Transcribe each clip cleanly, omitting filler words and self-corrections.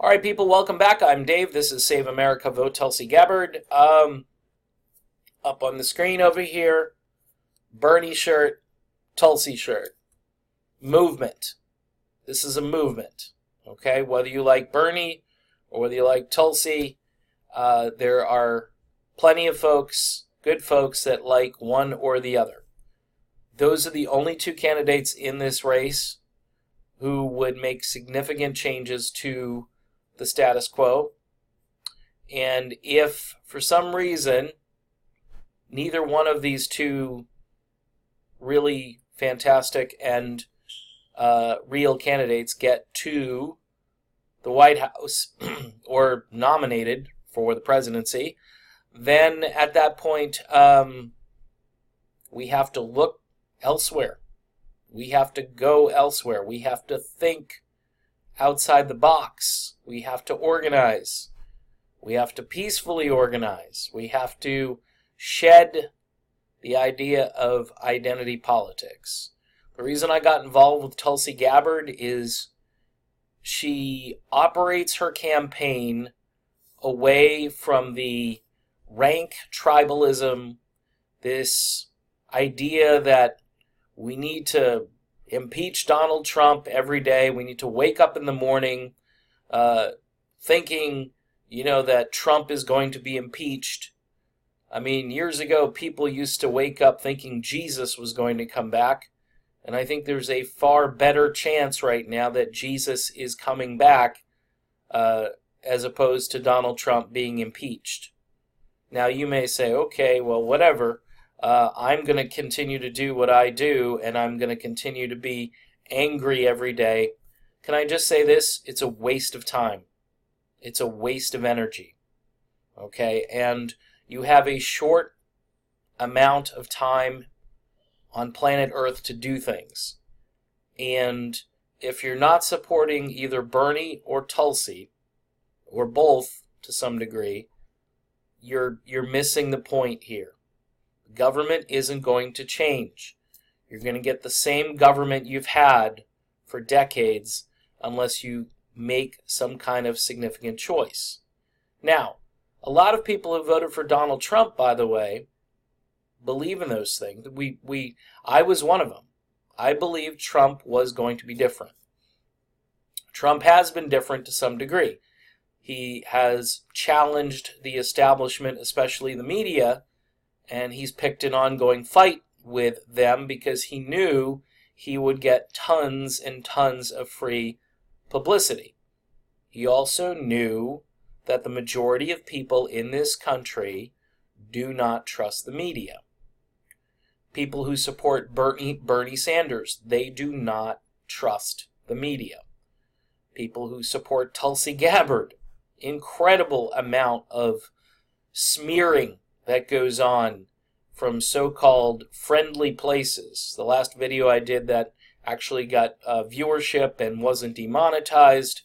All right, people, welcome back. I'm Dave. This is Save America, Vote Tulsi Gabbard. Up on the screen over here, Bernie shirt, Tulsi shirt. Movement. This is a movement, okay? Whether you like Bernie or whether you like Tulsi, there are plenty of folks, good folks, that like one or the other. Those are the only two candidates in this race who would make significant changes to the status quo. And if for some reason neither one of these two really fantastic and real candidates get to the White House or nominated for the presidency, then at that point we have to look elsewhere. We have to go elsewhere. We have to think outside the box. We have to organize. We have to peacefully organize. We have to shed the idea of identity politics. The reason I got involved with Tulsi Gabbard is she operates her campaign away from the rank tribalism, this idea that we need to impeach Donald Trump every day. We need to wake up in the morning thinking, that Trump is going to be impeached. I mean, years ago, people used to wake up thinking Jesus was going to come back. And I think there's a far better chance right now that Jesus is coming back as opposed to Donald Trump being impeached. Now, you may say, okay, well, whatever. I'm going to continue to do what I do, and I'm going to continue to be angry every day. Can I just say this? It's a waste of time. It's a waste of energy. Okay? And you have a short amount of time on planet Earth to do things. And if you're not supporting either Bernie or Tulsi, or both to some degree, you're missing the point here. Government isn't going to change. You're going to get the same government you've had for decades unless you make some kind of significant choice. Now, a lot of people who voted for Donald Trump, by the way, believe in those things. I was one of them. I believed Trump was going to be different. Trump has been different to some degree. He has challenged the establishment, especially the media, and he's picked an ongoing fight with them because he knew he would get tons and tons of free publicity. He also knew that the majority of people in this country do not trust the media. People who support Bernie Sanders, they do not trust the media. People who support Tulsi Gabbard, incredible amount of smearing that goes on from so-called friendly places. The last video I did that actually got viewership and wasn't demonetized,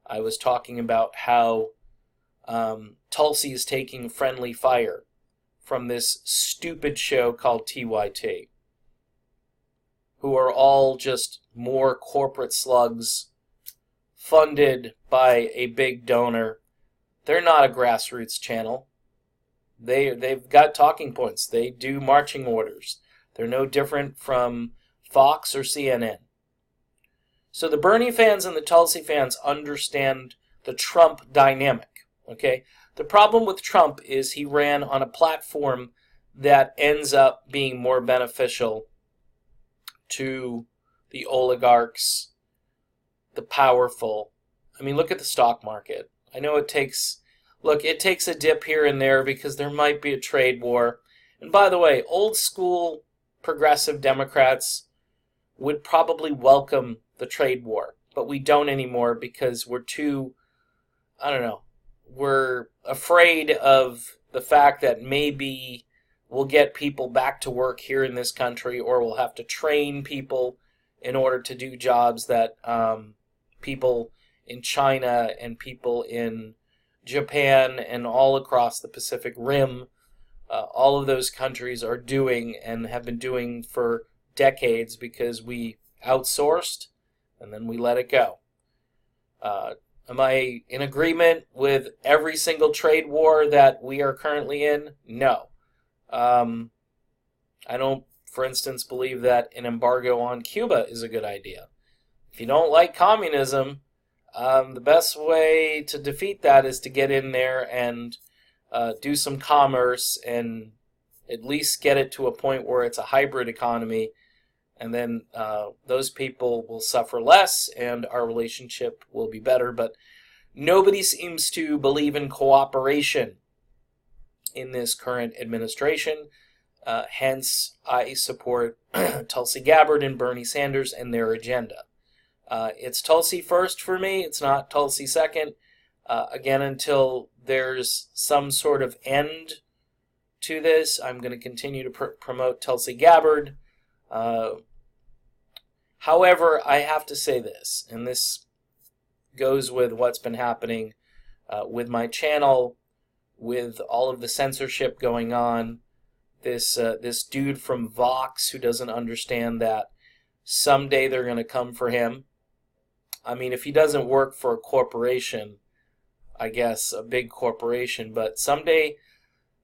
I was talking about how Tulsi is taking friendly fire from this stupid show called TYT, who are all just more corporate slugs funded by a big donor. They're not a grassroots channel. They've got talking points. They do marching orders. They're no different from Fox or CNN. So the Bernie fans and the Tulsi fans understand the Trump dynamic, okay? The problem with Trump is he ran on a platform that ends up being more beneficial to the oligarchs, the powerful. I mean, look at the stock market. I know it takes a dip here and there because there might be a trade war. And by the way, old school progressive Democrats would probably welcome the trade war, but we don't anymore because we're too, we're afraid of the fact that maybe we'll get people back to work here in this country, or we'll have to train people in order to do jobs that people in China and people in Japan and all across the Pacific Rim, all of those countries are doing and have been doing for decades because we outsourced and then we let it go. Am I in agreement with every single trade war that we are currently in? No. I don't, for instance, believe that an embargo on Cuba is a good idea. If you don't like communism, the best way to defeat that is to get in there and do some commerce and at least get it to a point where it's a hybrid economy, and then those people will suffer less and our relationship will be better. But nobody seems to believe in cooperation in this current administration. Hence, I support Tulsi Gabbard and Bernie Sanders and their agenda. It's Tulsi first for me. It's not Tulsi second. Again, until there's some sort of end to this, I'm going to continue to promote Tulsi Gabbard. However, I have to say this, and this goes with what's been happening with my channel, with all of the censorship going on. This dude from Vox who doesn't understand that someday they're going to come for him. I mean, if he doesn't work for a corporation, I guess a big corporation, but someday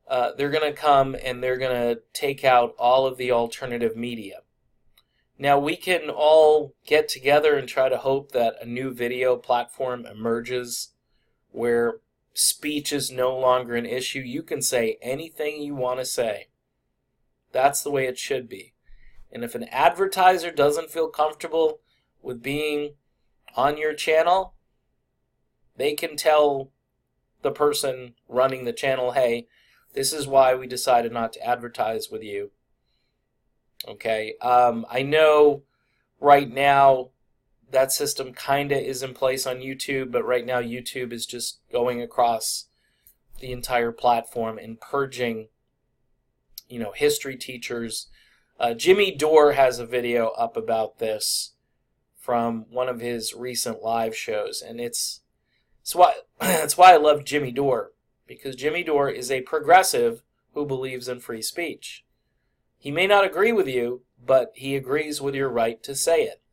they're going to come and they're going to take out all of the alternative media. Now, we can all get together and try to hope that a new video platform emerges where speech is no longer an issue. You can say anything you want to say. That's the way it should be. And if an advertiser doesn't feel comfortable with being on your channel, they can tell the person running the channel, hey, this is why we decided not to advertise with you. Okay, I know right now that system kind of is in place on YouTube, but right now YouTube is just going across the entire platform and purging, history teachers. Jimmy Dore has a video up about this from one of his recent live shows, and it's why I love Jimmy Dore, because Jimmy Dore is a progressive who believes in free speech. He may not agree with you, but he agrees with your right to say it.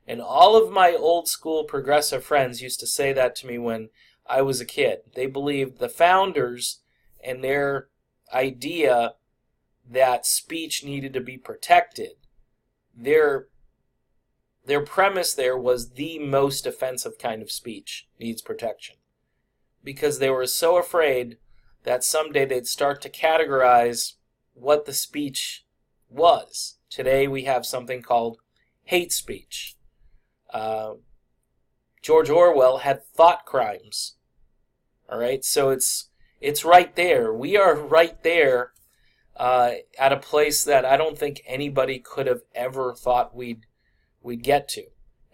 And all of my old school progressive friends used to say that to me when I was a kid. They believed the founders and their idea that speech needed to be protected. Their premise there was the most offensive kind of speech needs protection, because they were so afraid that someday they'd start to categorize what the speech was. Today we have something called hate speech. George Orwell had thought crimes. All right, so it's right there. We are right there at a place that I don't think anybody could have ever thought we'd get to.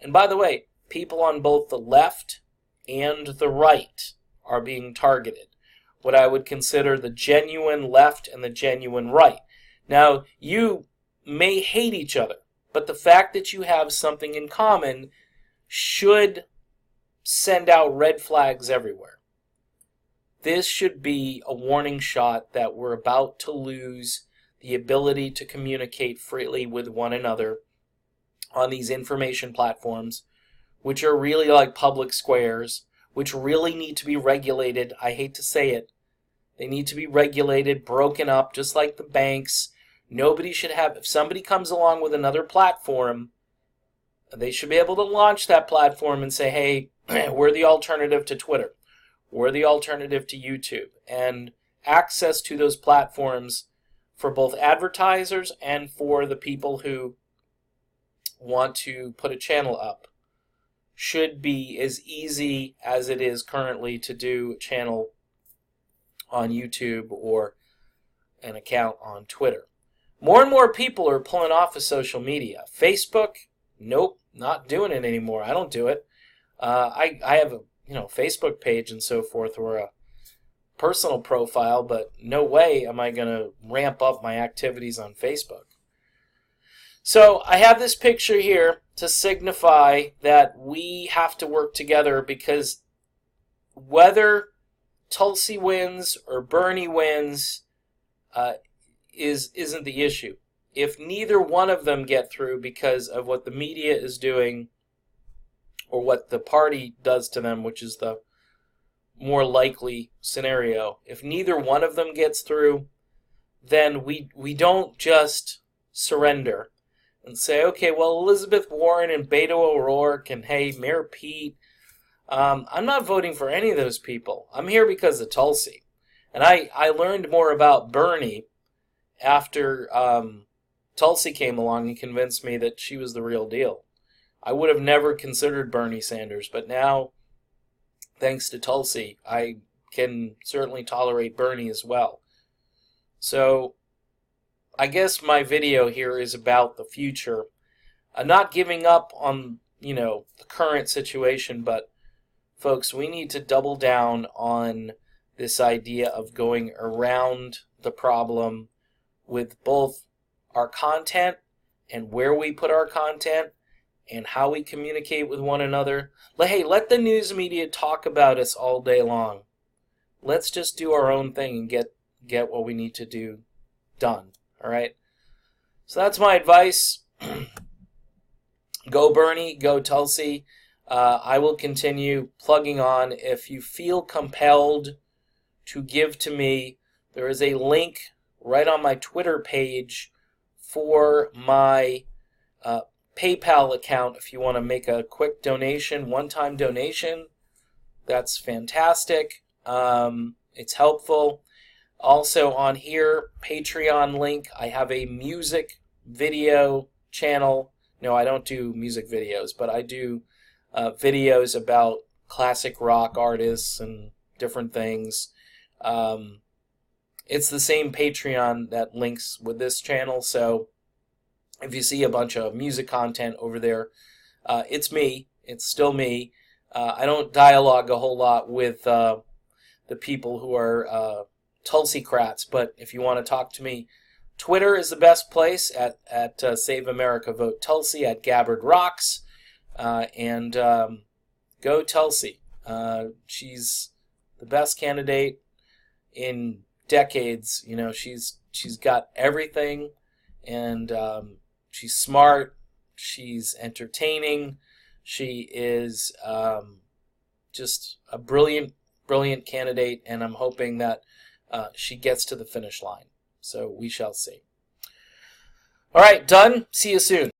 And by the way, people on both the left and the right are being targeted. What I would consider the genuine left and the genuine right. Now, you may hate each other, but the fact that you have something in common should send out red flags everywhere. This should be a warning shot that we're about to lose the ability to communicate freely with one another on these information platforms, which are really like public squares, which really need to be regulated. I hate to say it. They need to be regulated, broken up, just like the banks. Nobody should have, if somebody comes along with another platform, they should be able to launch that platform and say, hey, we're the alternative to Twitter. We're the alternative to YouTube. And access to those platforms for both advertisers and for the people who want to put a channel up should be as easy as it is currently to do a channel on YouTube or an account on Twitter. More and more people are pulling off of social media. Facebook, nope, not doing it anymore. I don't do it. I have a Facebook page and so forth, or a personal profile, but no way am I going to ramp up my activities on Facebook. So I have this picture here to signify that we have to work together, because whether Tulsi wins or Bernie wins isn't the issue. If neither one of them get through because of what the media is doing or what the party does to them, which is the more likely scenario. If neither one of them gets through, then we don't just surrender and say, okay, well, Elizabeth Warren and Beto O'Rourke and, hey, Mayor Pete, I'm not voting for any of those people. I'm here because of Tulsi. And I learned more about Bernie after Tulsi came along and convinced me that she was the real deal. I would have never considered Bernie Sanders, but now, thanks to Tulsi, I can certainly tolerate Bernie as well. So, I guess my video here is about the future. I'm not giving up on, the current situation, but folks, we need to double down on this idea of going around the problem with both our content and where we put our content and how we communicate with one another. Hey, let the news media talk about us all day long. Let's just do our own thing and get what we need to do done. All right? So that's my advice. Go Bernie, go Tulsi. I will continue plugging on. If you feel compelled to give to me, there is a link right on my Twitter page for my PayPal account if you want to make a quick donation, one-time donation. That's fantastic. It's helpful. Also on here, Patreon link, I have a music video channel. No, I don't do music videos, but I do videos about classic rock artists and different things. It's the same Patreon that links with this channel, so if you see a bunch of music content over there, it's me. It's still me. I don't dialogue a whole lot with the people who are Tulsi-crats, but if you want to talk to me, Twitter is the best place at Save America Vote Tulsi, at Gabbard Rocks, and go Tulsi. She's the best candidate in decades. She's got everything, and she's smart, she's entertaining, she is just a brilliant candidate, and I'm hoping that she gets to the finish line. So we shall see. All right, done. See you soon.